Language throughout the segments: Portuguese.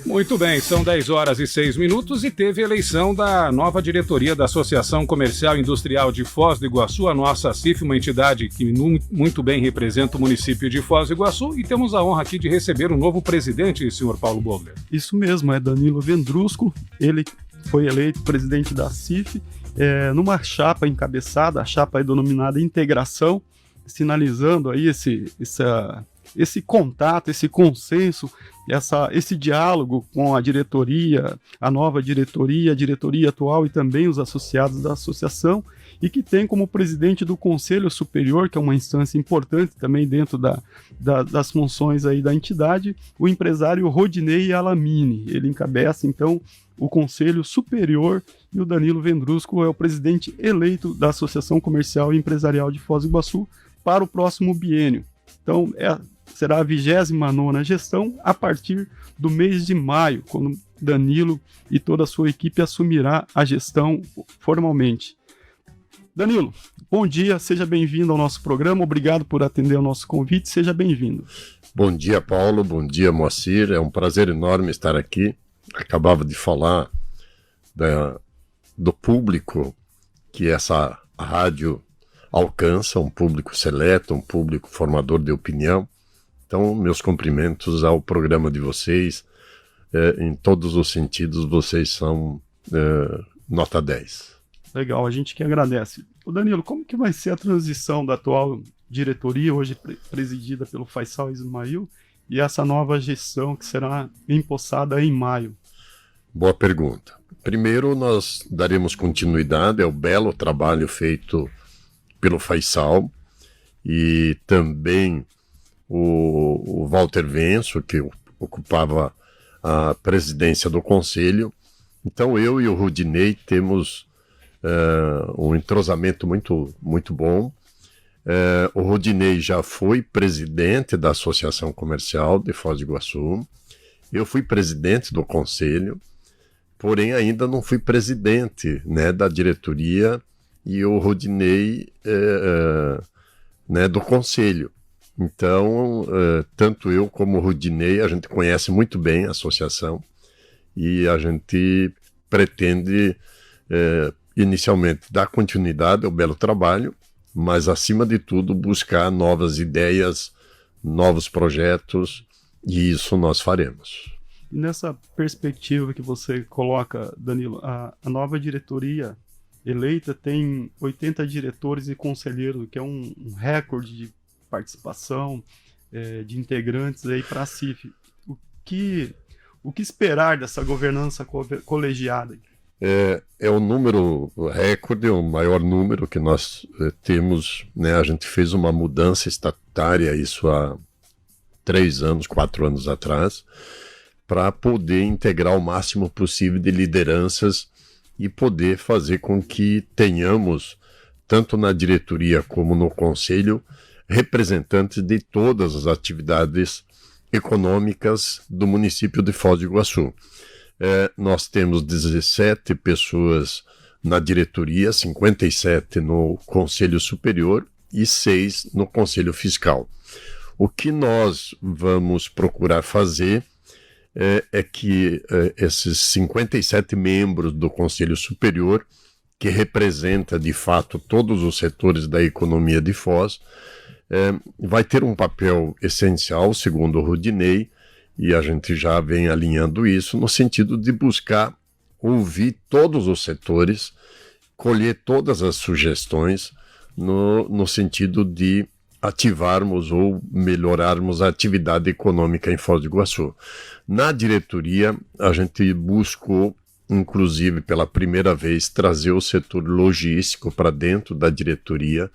Muito bem, são 10 horas e 6 minutos e teve eleição da nova diretoria da Associação Comercial e Industrial de Foz do Iguaçu, a nossa ACIF, uma entidade que muito bem representa o município de Foz do Iguaçu, e temos a honra aqui de receber o novo presidente, senhor Paulo Bogler. Isso mesmo, é Danilo Vendrusco, ele foi eleito presidente da ACIF, numa chapa encabeçada, a chapa é denominada Integração, sinalizando aí esse contato, esse consenso, esse diálogo com a diretoria, a nova diretoria, a diretoria atual e também os associados da associação, e que tem como presidente do Conselho Superior, que é uma instância importante também dentro das funções aí da entidade, o empresário Rodinei Alamini. Ele encabeça, então, o Conselho Superior, e o Danilo Vendrusco é o presidente eleito da Associação Comercial e Empresarial de Foz do Iguaçu para o próximo biênio. Então, será a 29ª gestão a partir do mês de maio, quando Danilo e toda a sua equipe assumirá a gestão formalmente. Danilo, bom dia, seja bem-vindo ao nosso programa, obrigado por atender ao nosso convite, seja bem-vindo. Bom dia, Paulo, bom dia, Moacir, é um prazer enorme estar aqui. Acabava de falar do público que essa rádio alcança, um público seleto, um público formador de opinião. Então, meus cumprimentos ao programa de vocês. Em todos os sentidos, vocês são nota 10. Legal, a gente que agradece. O Danilo, como que vai ser a transição da atual diretoria, hoje presidida pelo Faisal Ismail, e essa nova gestão que será empossada em maio? Boa pergunta. Primeiro, nós daremos continuidade ao belo trabalho feito pelo Faisal e também o Walter Venço, que ocupava a presidência do conselho. Então eu e o Rodinei temos um entrosamento muito bom. O Rodinei já foi presidente da Associação Comercial de Foz do Iguaçu. Eu fui presidente do conselho, porém ainda não fui presidente, né, da diretoria, e o Rodinei do conselho. Então, tanto eu como o Rodinei, a gente conhece muito bem a associação e a gente pretende inicialmente dar continuidade ao belo trabalho, mas acima de tudo buscar novas ideias, novos projetos, e isso nós faremos. E nessa perspectiva que você coloca, Danilo, a nova diretoria eleita tem 80 diretores e conselheiros, que é um recorde de participação de integrantes aí para a CIF. O que esperar dessa governança colegiada? É o número recorde, o maior número que nós temos, né? A gente fez uma mudança estatutária, isso há 4 anos atrás, para poder integrar o máximo possível de lideranças e poder fazer com que tenhamos, tanto na diretoria como no conselho, representantes de todas as atividades econômicas do município de Foz do Iguaçu. Nós temos 17 pessoas na diretoria, 57 no Conselho Superior e 6 no Conselho Fiscal. O que nós vamos procurar fazer é que esses 57 membros do Conselho Superior, que representa de fato todos os setores da economia de Foz, vai ter um papel essencial, segundo o Rodinei, e a gente já vem alinhando isso, no sentido de buscar ouvir todos os setores, colher todas as sugestões, no sentido de ativarmos ou melhorarmos a atividade econômica em Foz do Iguaçu. Na diretoria, a gente buscou, inclusive pela primeira vez, trazer o setor logístico para dentro da diretoria,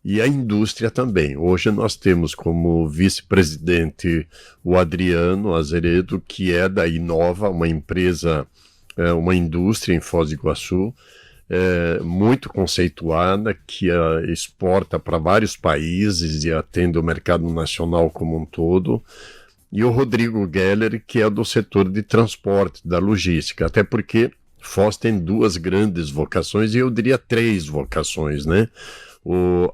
e a indústria também. Hoje nós temos como vice-presidente o Adriano Azeredo, que é da Inova, uma empresa, uma indústria em Foz do Iguaçu, muito conceituada, que exporta para vários países e atende o mercado nacional como um todo. E o Rodrigo Geller, que é do setor de transporte, da logística, até porque Foz tem 2 grandes vocações, e eu diria 3 vocações, né?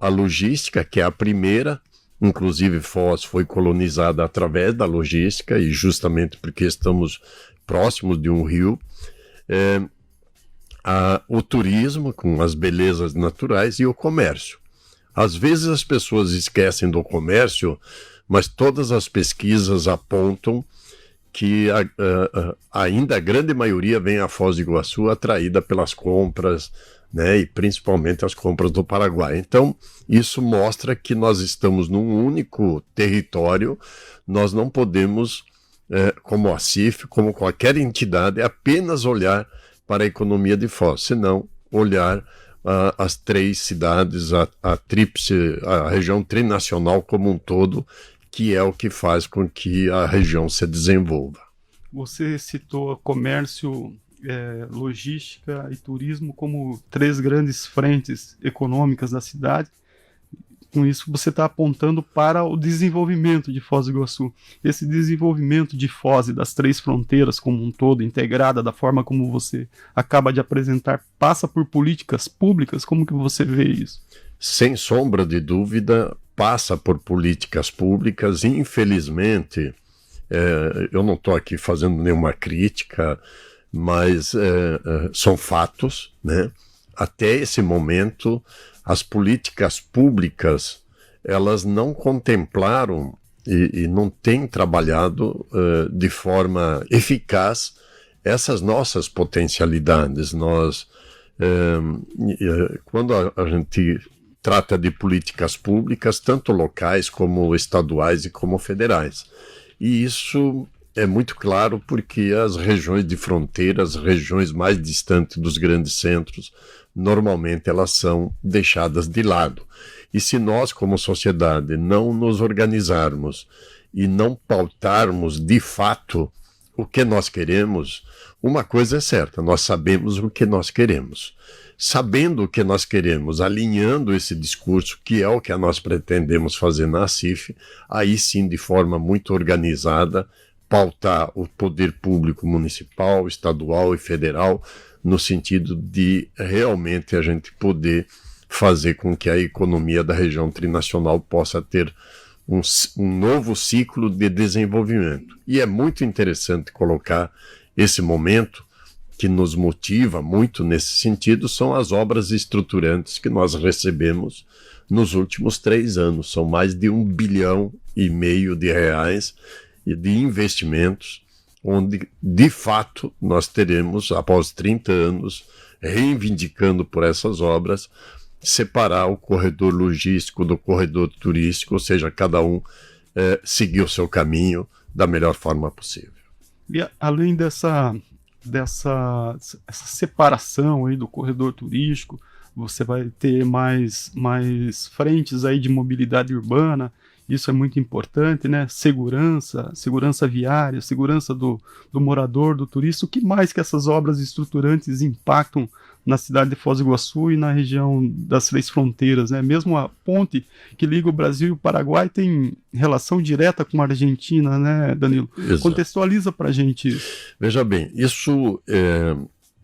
A logística, que é a primeira, Inclusive, Foz foi colonizada através da logística, e justamente porque estamos próximos de um rio. O turismo, com as belezas naturais, e o comércio. Às vezes as pessoas esquecem do comércio, mas todas as pesquisas apontam que ainda a grande maioria vem a Foz do Iguaçu atraída pelas compras, né, e principalmente as compras do Paraguai. Então, isso mostra que nós estamos num único território. Nós não podemos, como a CIF, como qualquer entidade, apenas olhar para a economia de Foz, senão olhar as 3 cidades, a região trinacional como um todo, que é o que faz com que a região se desenvolva. Você citou comércio, logística e turismo como 3 grandes frentes econômicas da cidade. Com isso, você está apontando para o desenvolvimento de Foz do Iguaçu. Esse desenvolvimento de Foz e das 3 fronteiras como um todo, integrada da forma como você acaba de apresentar, passa por políticas públicas? Como que você vê isso? Sem sombra de dúvida, passa por políticas públicas. Infelizmente, eu não estou aqui fazendo nenhuma crítica, mas são fatos, né? Até esse momento, as políticas públicas, elas não contemplaram e não têm trabalhado de forma eficaz essas nossas potencialidades. Quando a gente trata de políticas públicas, tanto locais como estaduais e como federais. E isso é muito claro porque as regiões de fronteira, as regiões mais distantes dos grandes centros, normalmente elas são deixadas de lado. E se nós, como sociedade, não nos organizarmos e não pautarmos de fato o que nós queremos, uma coisa é certa: nós sabemos o que nós queremos. Sabendo o que nós queremos, alinhando esse discurso, que é o que nós pretendemos fazer na CIF, aí sim, de forma muito organizada, pautar o poder público municipal, estadual e federal, no sentido de realmente a gente poder fazer com que a economia da região trinacional possa ter um novo ciclo de desenvolvimento. E é muito interessante colocar esse momento que nos motiva muito nesse sentido, são as obras estruturantes que nós recebemos nos últimos 3 anos. São mais de R$1,5 bilhão de reais de investimentos, onde, de fato, nós teremos, após 30 anos, reivindicando por essas obras, separar o corredor logístico do corredor turístico, ou seja, cada um seguir o seu caminho da melhor forma possível. E além dessa separação aí do corredor turístico, você vai ter mais frentes aí de mobilidade urbana. Isso é muito importante, né? Segurança viária, segurança do morador, do turista. O que mais que essas obras estruturantes impactam na cidade de Foz do Iguaçu e na região das 3 fronteiras, né? Mesmo a ponte que liga o Brasil e o Paraguai tem relação direta com a Argentina, né, Danilo? Exato. Contextualiza para a gente isso. Veja bem, isso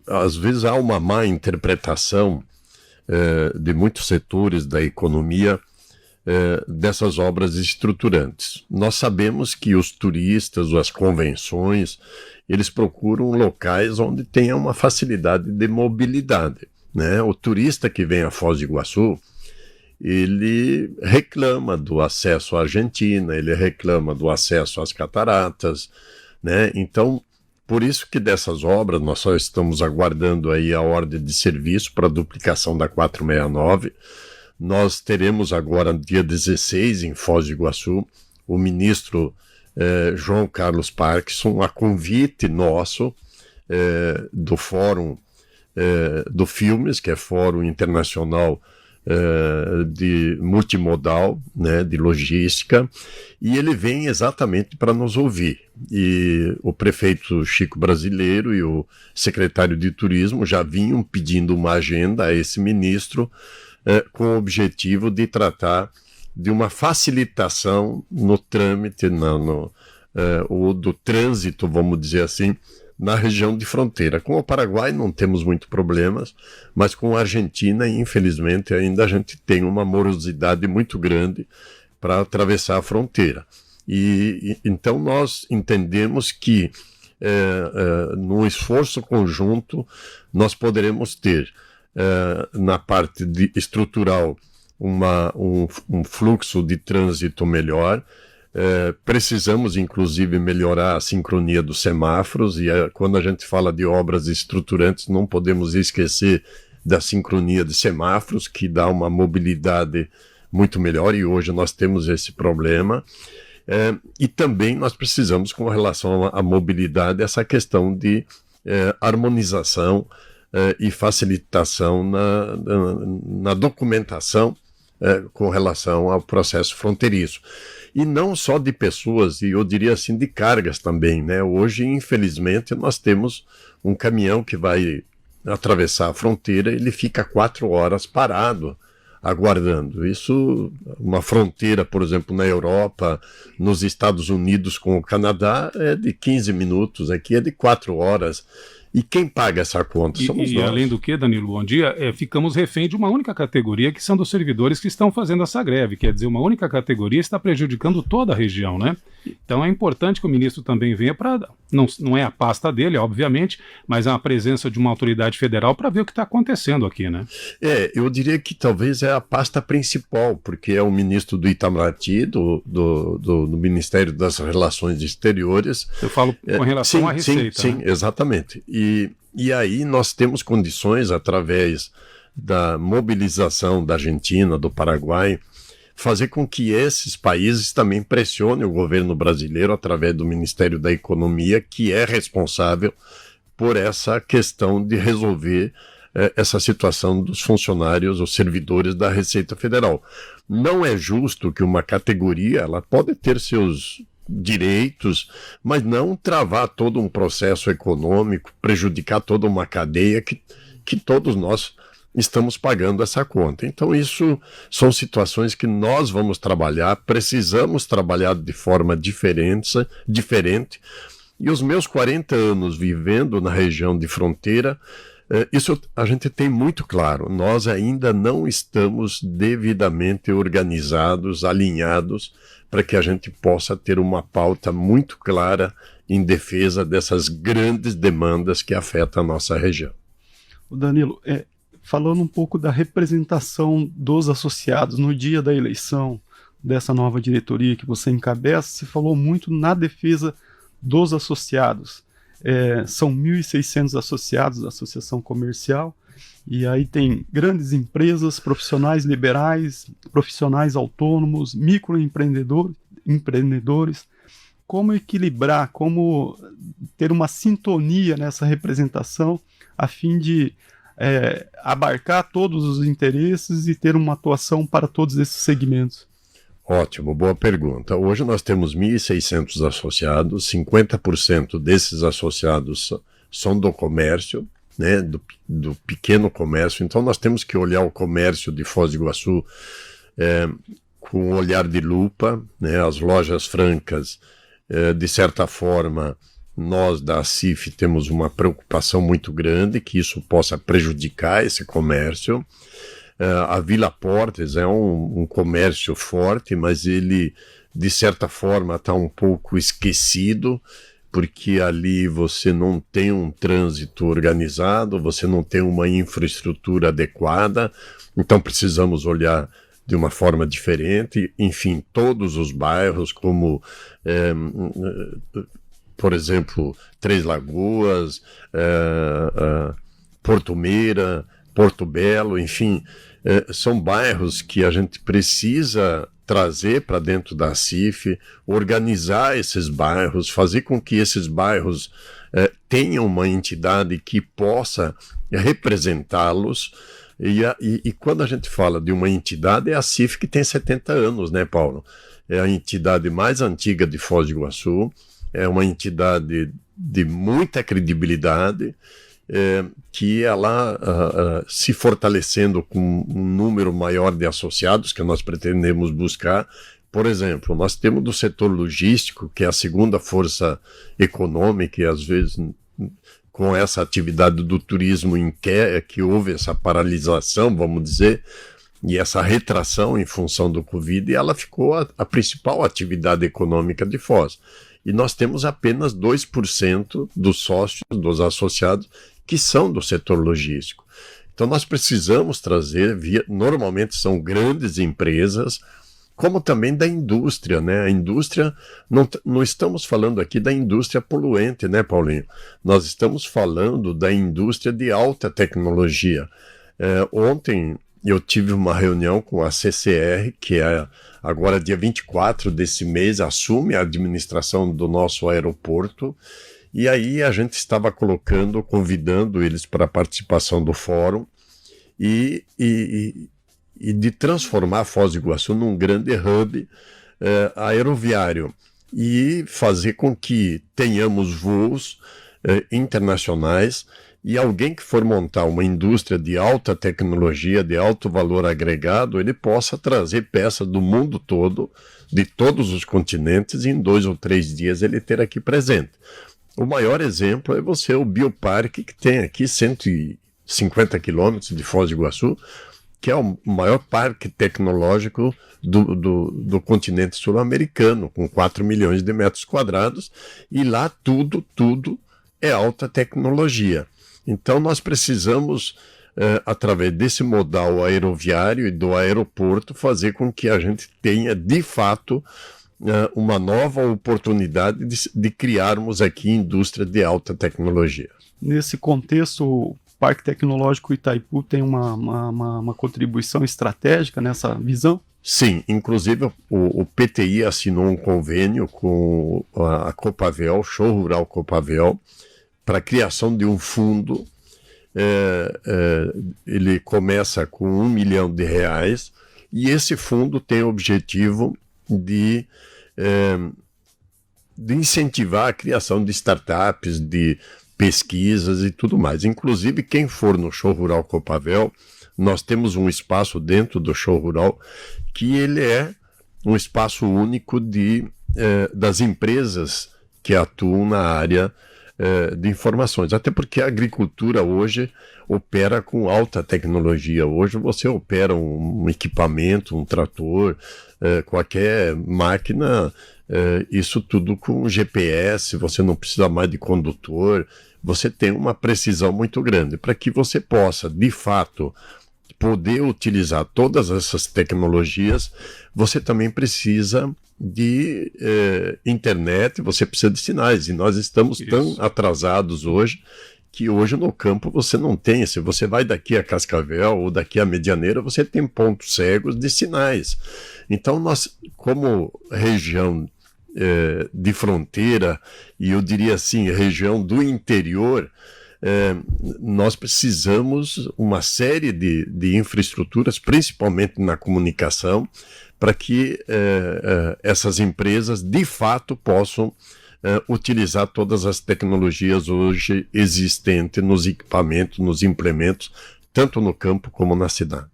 às vezes há uma má interpretação de muitos setores da economia dessas obras estruturantes. Nós sabemos que os turistas, as convenções, eles procuram locais onde tenha uma facilidade de mobilidade, né? O turista que vem a Foz do Iguaçu, ele reclama do acesso à Argentina, ele reclama do acesso às cataratas, né? Então, por isso que dessas obras nós só estamos aguardando aí a ordem de serviço para a duplicação da 469. Nós teremos agora, dia 16, em Foz do Iguaçu, o ministro João Carlos Parkinson, a convite nosso do Fórum do Filmes, que é Fórum Internacional de Multimodal, né, de Logística, e ele vem exatamente para nos ouvir. E o prefeito Chico Brasileiro e o secretário de Turismo já vinham pedindo uma agenda a esse ministro, com o objetivo de tratar de uma facilitação no trâmite, ou do trânsito, vamos dizer assim, na região de fronteira. Com o Paraguai não temos muitos problemas, mas com a Argentina, infelizmente, ainda a gente tem uma morosidade muito grande para atravessar a fronteira. Então nós entendemos que no esforço conjunto nós poderemos ter na parte estrutural um fluxo de trânsito melhor. Precisamos inclusive melhorar a sincronia dos semáforos, e quando a gente fala de obras estruturantes não podemos esquecer da sincronia de semáforos, que dá uma mobilidade muito melhor, e hoje nós temos esse problema. E também nós precisamos, com relação à mobilidade, essa questão de harmonização e facilitação na documentação com relação ao processo fronteiriço. E não só de pessoas, e eu diria assim, de cargas também, né? Hoje, infelizmente, nós temos um caminhão que vai atravessar a fronteira, ele fica 4 horas parado, aguardando. Isso, uma fronteira, por exemplo, na Europa, nos Estados Unidos com o Canadá, é de 15 minutos, aqui é de 4 horas. E quem paga essa conta? Somos nós. Além do que, Danilo, bom dia, ficamos refém de uma única categoria, que são dos servidores que estão fazendo essa greve. Quer dizer, uma única categoria está prejudicando toda a região, né? Então é importante que o ministro também venha para... Não é a pasta dele, obviamente, mas a presença de uma autoridade federal para ver o que está acontecendo aqui, né? Eu diria que talvez é a pasta principal, porque é o ministro do Itamaraty, do Ministério das Relações Exteriores. Eu falo com relação à Receita. Sim, exatamente. E aí nós temos condições, através da mobilização da Argentina, do Paraguai, fazer com que esses países também pressionem o governo brasileiro através do Ministério da Economia, que é responsável por essa questão de resolver essa situação dos funcionários, os servidores da Receita Federal. Não é justo que uma categoria, ela pode ter seus direitos, mas não travar todo um processo econômico, prejudicar toda uma cadeia que todos nós estamos pagando essa conta. Então isso são situações que nós vamos trabalhar, precisamos trabalhar de forma diferente, e os meus 40 anos vivendo na região de fronteira, isso a gente tem muito claro, nós ainda não estamos devidamente organizados, alinhados, para que a gente possa ter uma pauta muito clara em defesa dessas grandes demandas que afetam a nossa região. Danilo, falando um pouco da representação dos associados no dia da eleição dessa nova diretoria que você encabeça, você falou muito na defesa dos associados. São 1.600 associados da Associação Comercial, e aí tem grandes empresas, profissionais liberais, profissionais autônomos, microempreendedores. Como equilibrar, como ter uma sintonia nessa representação a fim de abarcar todos os interesses e ter uma atuação para todos esses segmentos? Ótimo, boa pergunta. Hoje nós temos 1.600 associados, 50% desses associados são do comércio, né, do pequeno comércio. Então nós temos que olhar o comércio de Foz do Iguaçu com um olhar de lupa, né, as lojas francas, de certa forma, nós da ACIF temos uma preocupação muito grande que isso possa prejudicar esse comércio. A Vila Portes é um comércio forte, mas ele, de certa forma, está um pouco esquecido, porque ali você não tem um trânsito organizado, você não tem uma infraestrutura adequada, então precisamos olhar de uma forma diferente. Enfim, todos os bairros, como, por exemplo, Três Lagoas, Porto Meira, Porto Belo, enfim, são bairros que a gente precisa trazer para dentro da ACIF, organizar esses bairros, fazer com que esses bairros tenham uma entidade que possa representá-los. E quando a gente fala de uma entidade, é a ACIF, que tem 70 anos, né, Paulo? É a entidade mais antiga de Foz do Iguaçu, é uma entidade de muita credibilidade, que ela, se fortalecendo com um número maior de associados que nós pretendemos buscar. Por exemplo, nós temos do setor logístico, que é a segunda força econômica, e às vezes com essa atividade do turismo que houve essa paralisação, vamos dizer, e essa retração em função do Covid, ela ficou a principal atividade econômica de Foz. E nós temos apenas 2% dos sócios, dos associados, que são do setor logístico. Então nós precisamos trazer, normalmente são grandes empresas, como também da indústria, né? A indústria, não estamos falando aqui da indústria poluente, né, Paulinho? Nós estamos falando da indústria de alta tecnologia. Ontem eu tive uma reunião com a CCR, que agora dia 24 desse mês, assume a administração do nosso aeroporto, e aí a gente estava convidando eles para a participação do fórum, e de transformar Foz do Iguaçu num grande hub aeroviário e fazer com que tenhamos voos internacionais, e alguém que for montar uma indústria de alta tecnologia, de alto valor agregado, ele possa trazer peças do mundo todo, de todos os continentes, e em 2 ou 3 dias ele ter aqui presente. O maior exemplo é o Bioparque, que tem aqui 150 quilômetros de Foz do Iguaçu, que é o maior parque tecnológico do continente sul-americano, com 4 milhões de metros quadrados, e lá tudo é alta tecnologia. Então nós precisamos, através desse modal aeroviário e do aeroporto, fazer com que a gente tenha, de fato, uma nova oportunidade de criarmos aqui indústria de alta tecnologia. Nesse contexto, o Parque Tecnológico Itaipu tem uma contribuição estratégica nessa visão? Sim, inclusive o PTI assinou um convênio com a Copavel, Show Rural Copavel, para a criação de um fundo. Ele começa com R$1 milhão, e esse fundo tem o objetivo de incentivar a criação de startups, de pesquisas e tudo mais. Inclusive, quem for no Show Rural Copavel, nós temos um espaço dentro do Show Rural que ele é um espaço único das empresas que atuam na área de informações, até porque a agricultura hoje opera com alta tecnologia. Hoje você opera um equipamento, um trator, qualquer máquina, isso tudo com GPS, você não precisa mais de condutor, você tem uma precisão muito grande. Para que você possa, de fato, poder utilizar todas essas tecnologias, você também precisa de internet, você precisa de sinais, e nós estamos tão atrasados hoje, que hoje no campo você não tem. Se você vai daqui a Cascavel ou daqui a Medianeira, você tem pontos cegos de sinais. Então nós, como região de fronteira, e eu diria assim, região do interior, nós precisamos uma série de infraestruturas, principalmente na comunicação, para que essas empresas de fato possam utilizar todas as tecnologias hoje existentes nos equipamentos, nos implementos, tanto no campo como na cidade.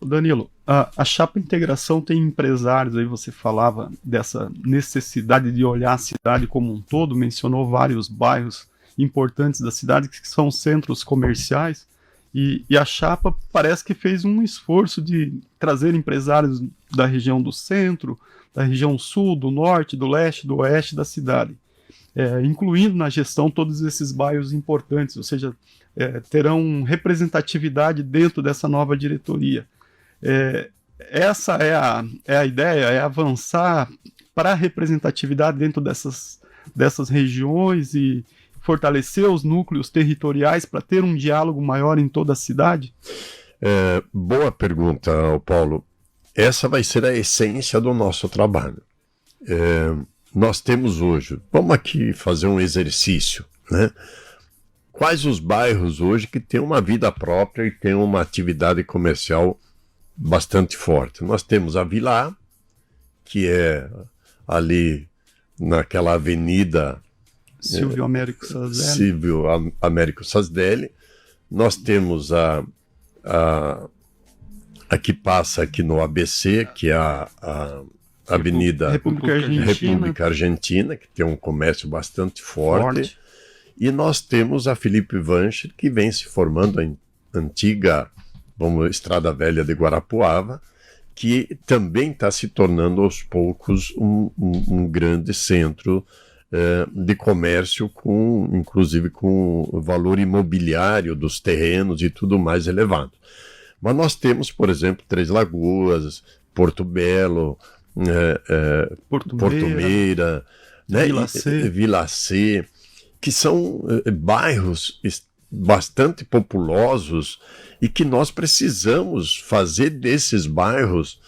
Danilo, a Chapa Integração tem empresários, aí você falava dessa necessidade de olhar a cidade como um todo, mencionou vários bairros importantes da cidade que são centros comerciais, e a Chapa parece que fez um esforço de trazer empresários da região do centro, da região sul, do norte, do leste, do oeste da cidade, incluindo na gestão todos esses bairros importantes, ou seja, terão representatividade dentro dessa nova diretoria. Essa é a ideia, é avançar para a representatividade dentro dessas regiões e fortalecer os núcleos territoriais para ter um diálogo maior em toda a cidade? Boa pergunta, Paulo. Essa vai ser a essência do nosso trabalho. Nós temos hoje, vamos aqui fazer um exercício, né? Quais os bairros hoje que têm uma vida própria e têm uma atividade comercial bastante forte? Nós temos a Vila A, que é ali naquela avenida Silvio Américo Sazdelli. Silvio Américo Sazdelli. Nós temos a que passa aqui no ABC, que é a Avenida República Argentina, que tem um comércio bastante forte. E nós temos a Felipe Vancher, que vem se formando, a antiga vamos, Estrada Velha de Guarapuava, que também está se tornando aos poucos um grande centro de comércio, inclusive com o valor imobiliário dos terrenos e tudo mais elevado. Mas nós temos, por exemplo, Três Lagoas, Porto Belo, Porto Meira, né? Vila C, que são bairros bastante populosos e que nós precisamos fazer desses bairros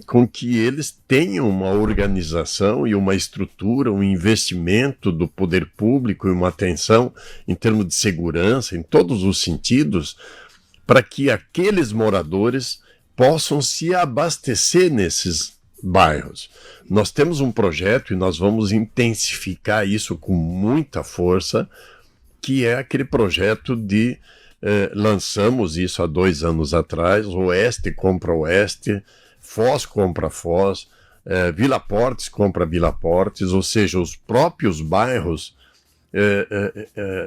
com que eles tenham uma organização e uma estrutura, um investimento do poder público e uma atenção em termos de segurança, em todos os sentidos, para que aqueles moradores possam se abastecer nesses bairros. Nós temos um projeto e nós vamos intensificar isso com muita força, que é aquele projeto de lançamos isso há 2 anos atrás, Oeste compra Oeste, Foz compra Foz, Vila Portes compra Vila Portes, ou seja, os próprios bairros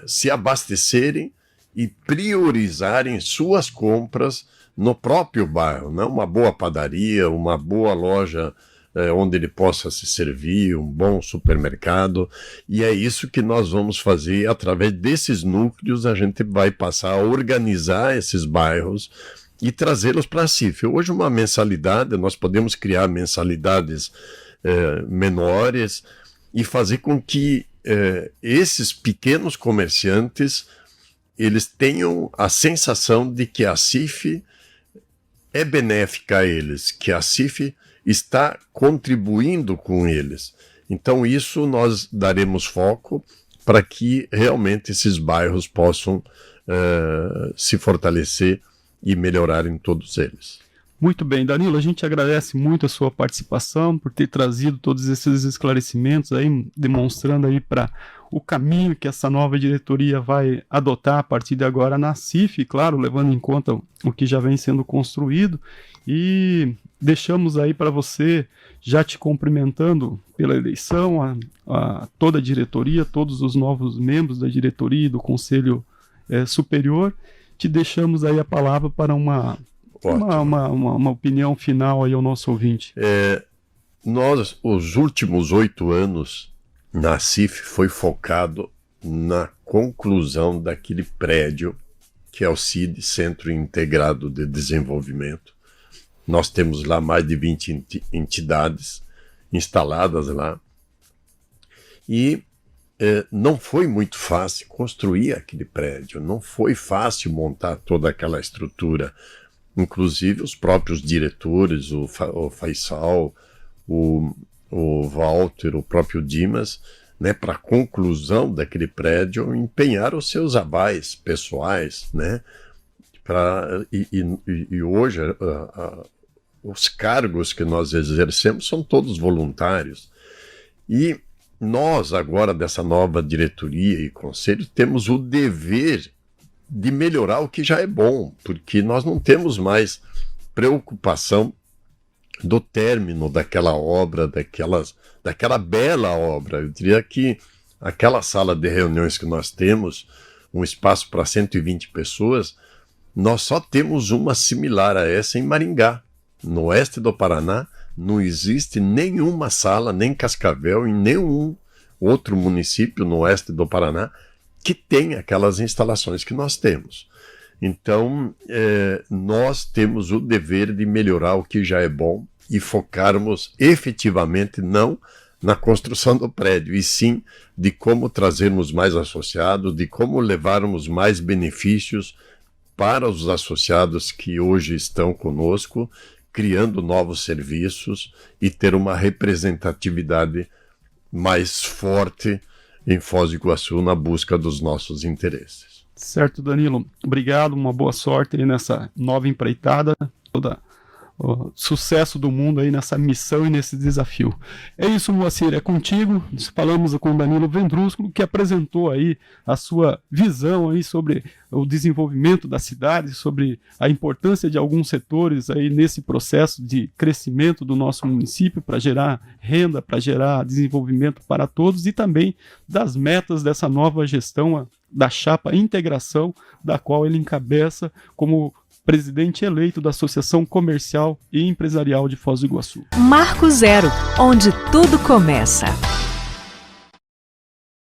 se abastecerem e priorizarem suas compras no próprio bairro, não uma boa padaria, uma boa loja onde ele possa se servir, um bom supermercado, e é isso que nós vamos fazer. Através desses núcleos a gente vai passar a organizar esses bairros e trazê-los para a CIF. Hoje uma mensalidade, nós podemos criar mensalidades menores e fazer com que esses pequenos comerciantes eles tenham a sensação de que a CIF é benéfica a eles, que a CIF está contribuindo com eles. Então isso nós daremos foco para que realmente esses bairros possam se fortalecer e melhorar em todos eles. Muito bem, Danilo, a gente agradece muito a sua participação, por ter trazido todos esses esclarecimentos aí, demonstrando aí para o caminho que essa nova diretoria vai adotar a partir de agora na CIF, claro, levando em conta o que já vem sendo construído, e deixamos aí para você, já te cumprimentando pela eleição, a toda a diretoria, todos os novos membros da diretoria e do Conselho Superior, te deixamos aí a palavra para uma opinião final aí ao nosso ouvinte. Nós, os últimos 8 anos, na CIF foi focado na conclusão daquele prédio que é o CID, Centro Integrado de Desenvolvimento. Nós temos lá mais de 20 entidades instaladas lá. E não foi muito fácil construir aquele prédio, não foi fácil montar toda aquela estrutura. Inclusive os próprios diretores, o Faisal, o Walter, o próprio Dimas, né, para a conclusão daquele prédio, empenharam os seus avais pessoais, né, e hoje os cargos que nós exercemos são todos voluntários. E nós, agora, dessa nova diretoria e conselho, temos o dever de melhorar o que já é bom, porque nós não temos mais preocupação do término daquela obra, daquela bela obra. Eu diria que aquela sala de reuniões que nós temos, um espaço para 120 pessoas, nós só temos uma similar a essa em Maringá. No oeste do Paraná não existe nenhuma sala, nem Cascavel, em nenhum outro município no oeste do Paraná que tem aquelas instalações que nós temos. Então, nós temos o dever de melhorar o que já é bom e focarmos efetivamente não na construção do prédio, e sim de como trazermos mais associados, de como levarmos mais benefícios para os associados que hoje estão conosco, criando novos serviços e ter uma representatividade mais forte em Foz do Iguaçu na busca dos nossos interesses. Certo, Danilo. Obrigado, uma boa sorte aí nessa nova empreitada, todo o sucesso do mundo aí nessa missão e nesse desafio. É isso, Moacir, é contigo. Falamos com o Danilo Vendrúsculo, que apresentou aí a sua visão aí sobre o desenvolvimento da cidade, sobre a importância de alguns setores aí nesse processo de crescimento do nosso município para gerar renda, para gerar desenvolvimento para todos, e também das metas dessa nova gestão da chapa integração, da qual ele encabeça como presidente eleito da Associação Comercial e Empresarial de Foz do Iguaçu. Marco Zero, onde tudo começa.